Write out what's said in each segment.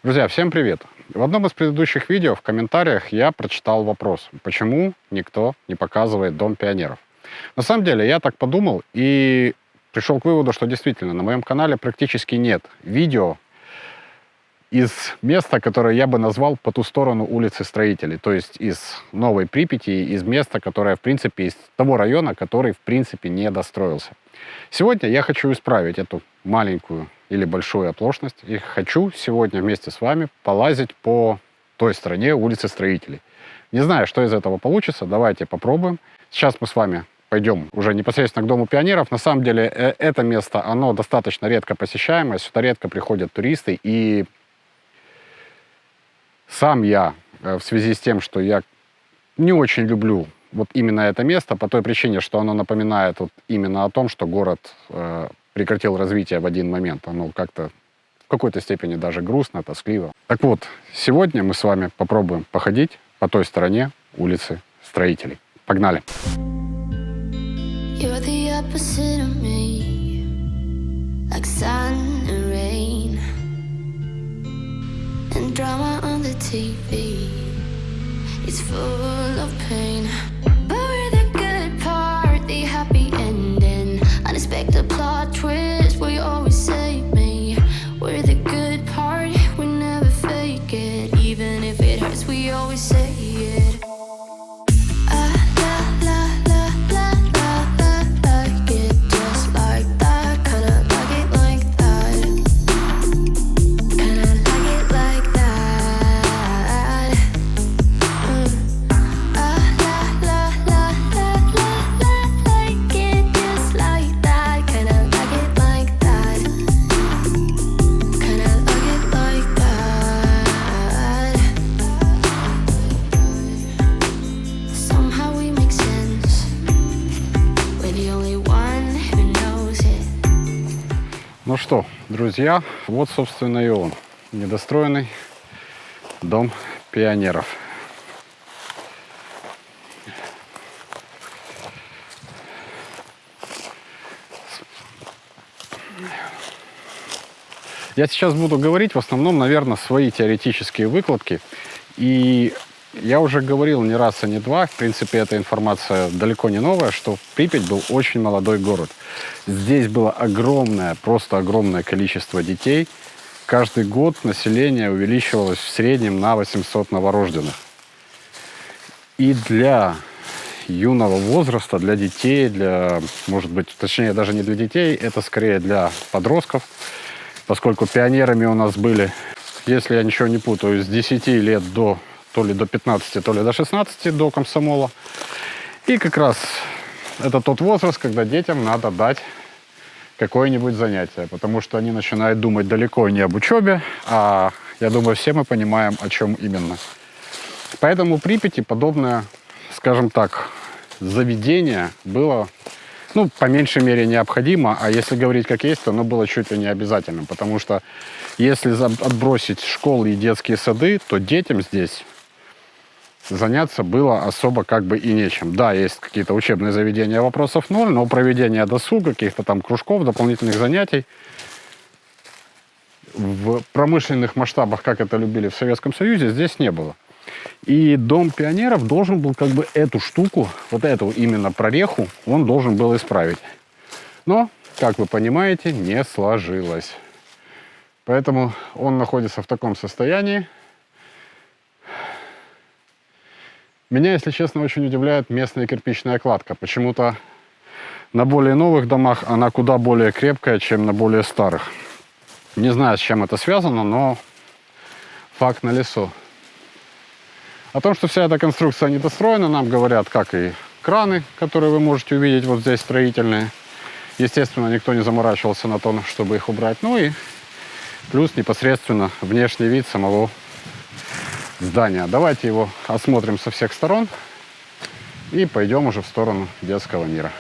Друзья, всем привет! В одном из предыдущих видео в комментариях я прочитал вопрос, почему никто не показывает Дом пионеров. На самом деле я так подумал и пришел к выводу, что действительно на моем канале практически нет видео из места, которое я бы назвал по ту сторону улицы Строителей, то есть из Новой Припяти, из места, которое, в принципе, из того района, который, в принципе, не достроился. Сегодня я хочу исправить эту маленькую или большую оплошность и хочу сегодня вместе с вами полазить по той стороне улицы Строителей. Не знаю, что из этого получится, давайте попробуем. Сейчас мы с вами пойдем уже непосредственно к Дому пионеров. На самом деле это место, оно достаточно редко посещаемое, сюда редко приходят туристы, и сам я, в связи с тем, что я не очень люблю вот именно это место, по той причине, что оно напоминает вот именно о том, что город прекратил развитие в один момент. Оно как-то в какой-то степени даже грустно, тоскливо. Так вот, сегодня мы с вами попробуем походить по той стороне улицы Строителей. Погнали! You're the opposite of me, like sun and rain, and drama on the TV, it's full of pain. But we're the good part, the happy ending, unexpected plot twist, we always save me. We're the good part, we never fake it, even if it hurts, we always say it. Ну что, друзья, вот, собственно, и он, недостроенный Дом пионеров. Я сейчас буду говорить в основном, наверное, свои теоретические выкладки. И я уже говорил не раз и не два, в принципе, эта информация далеко не новая, что Припять был очень молодой город. Здесь было огромное, просто огромное количество детей. Каждый год население увеличивалось в среднем на 800 новорожденных. И для юного возраста, для детей, для, может быть, точнее, даже не для детей, это скорее для подростков, поскольку пионерами у нас были, если я ничего не путаю, с 10 лет до то ли до 15, то ли до 16, до комсомола. И как раз это тот возраст, когда детям надо дать какое-нибудь занятие, потому что они начинают думать далеко не об учебе, а, я думаю, все мы понимаем, о чем именно. Поэтому в Припяти подобное, скажем так, заведение было, ну, по меньшей мере необходимо, а если говорить как есть, то оно было чуть ли не обязательным, потому что если отбросить школы и детские сады, то детям здесь заняться было особо как бы и нечем. Да, есть какие-то учебные заведения, вопросов ноль, но проведение досуга, каких-то там кружков, дополнительных занятий в промышленных масштабах, как это любили в Советском Союзе, здесь не было. И Дом пионеров должен был как бы эту штуку, вот эту именно прореху, он должен был исправить. Но, как вы понимаете, не сложилось. Поэтому он находится в таком состоянии. Меня, если честно, очень удивляет местная кирпичная кладка. Почему-то на более новых домах она куда более крепкая, чем на более старых. Не знаю, с чем это связано, но факт налицо. О том, что вся эта конструкция недостроена, нам говорят, как и краны, которые вы можете увидеть вот здесь, строительные. Естественно, никто не заморачивался на то, чтобы их убрать. Ну и плюс непосредственно внешний вид самого здания. Давайте его осмотрим со всех сторон и пойдем уже в сторону детского мира.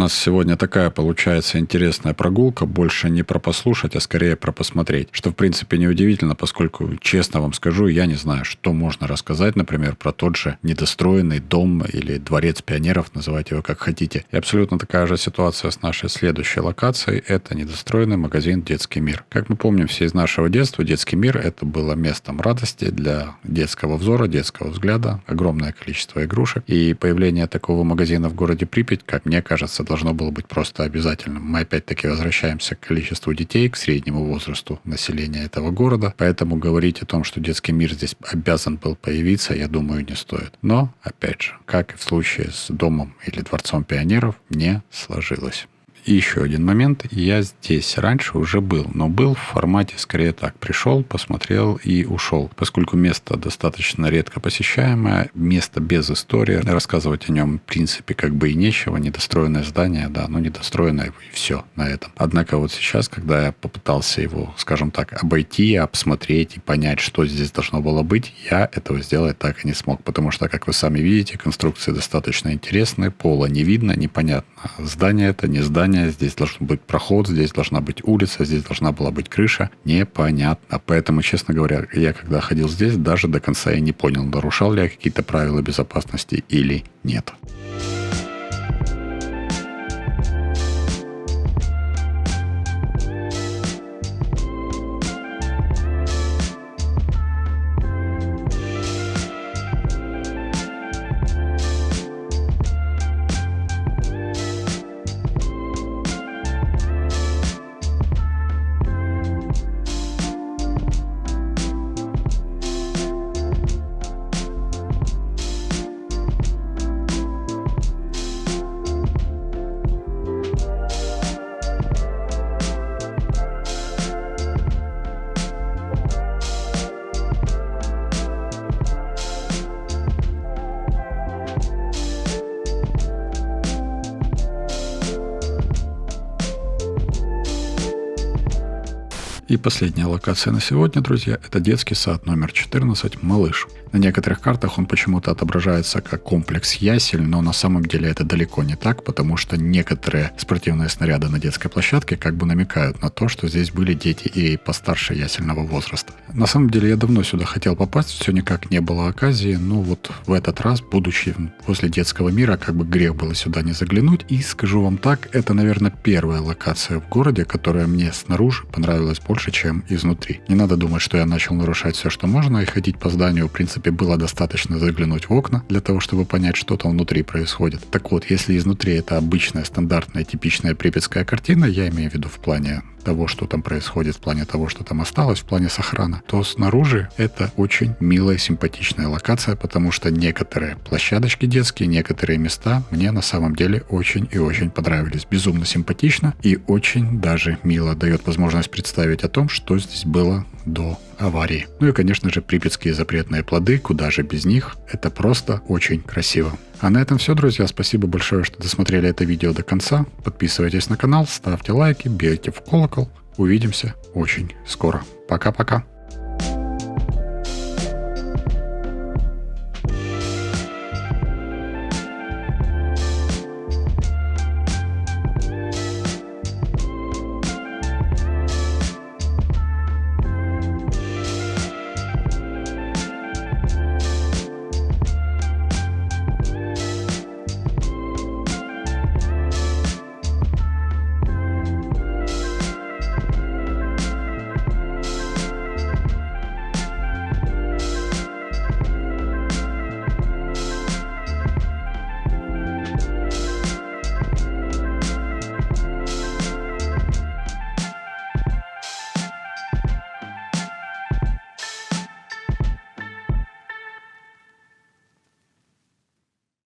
нас сегодня такая получается интересная прогулка, больше не про послушать, а скорее про посмотреть. Что, в принципе, неудивительно, поскольку, честно вам скажу, я не знаю, что можно рассказать, например, про тот же недостроенный дом или дворец пионеров, называйте его как хотите. И абсолютно такая же ситуация с нашей следующей локацией. Это недостроенный магазин «Детский мир». Как мы помним все из нашего детства, «Детский мир» — это было местом радости для детского взора, детского взгляда, огромное количество игрушек. И появление такого магазина в городе Припять, как мне кажется, должно было быть просто обязательным. Мы опять-таки возвращаемся к количеству детей, к среднему возрасту населения этого города. Поэтому говорить о том, что «Детский мир» здесь обязан был появиться, я думаю, не стоит. Но, опять же, как и в случае с домом или дворцом пионеров, не сложилось. И еще один момент. Я здесь раньше уже был, но был в формате скорее так. Пришел, посмотрел и ушел. Поскольку место достаточно редко посещаемое, место без истории, рассказывать о нем в принципе как бы и нечего. Недостроенное здание, да, но недостроенное и все на этом. Однако вот сейчас, когда я попытался его, скажем так, обойти, обсмотреть и понять, что здесь должно было быть, я этого сделать так и не смог. Потому что, как вы сами видите, конструкции достаточно интересные, пола не видно, непонятно. Здание это, не здание. Здесь должен быть проход, здесь должна быть улица, здесь должна была быть крыша. Непонятно. Поэтому, честно говоря, я когда ходил здесь, даже до конца и не понял, нарушал ли я какие-то правила безопасности или нет. И последняя локация на сегодня, друзья, это детский сад номер 14 «Малыш». На некоторых картах он почему-то отображается как комплекс ясель, но на самом деле это далеко не так, потому что некоторые спортивные снаряды на детской площадке как бы намекают на то, что здесь были дети и постарше ясельного возраста. На самом деле я давно сюда хотел попасть, все никак не было оказии, но вот в этот раз, будучи возле детского мира, как бы грех было сюда не заглянуть. И скажу вам так, это, наверное, первая локация в городе, которая мне снаружи понравилась больше, чем изнутри. Не надо думать, что я начал нарушать все, что можно, и ходить по зданию, в принципе, было достаточно заглянуть в окна для того, чтобы понять, что там внутри происходит. Так вот, если изнутри это обычная, стандартная, типичная припятская картина, я имею в виду в плане того, что там происходит, в плане того, что там осталось, в плане сохрана, то снаружи это очень милая, симпатичная локация, потому что некоторые площадочки детские, некоторые места мне на самом деле очень и очень понравились. Безумно симпатично и очень даже мило. Дает возможность представить о том, что здесь было до аварии. Ну и, конечно же, припятские запретные плоды, куда же без них. Это просто очень красиво. А на этом все, друзья. Спасибо большое, что досмотрели это видео до конца. Подписывайтесь на канал, ставьте лайки, бейте в колокол. Увидимся очень скоро. Пока-пока.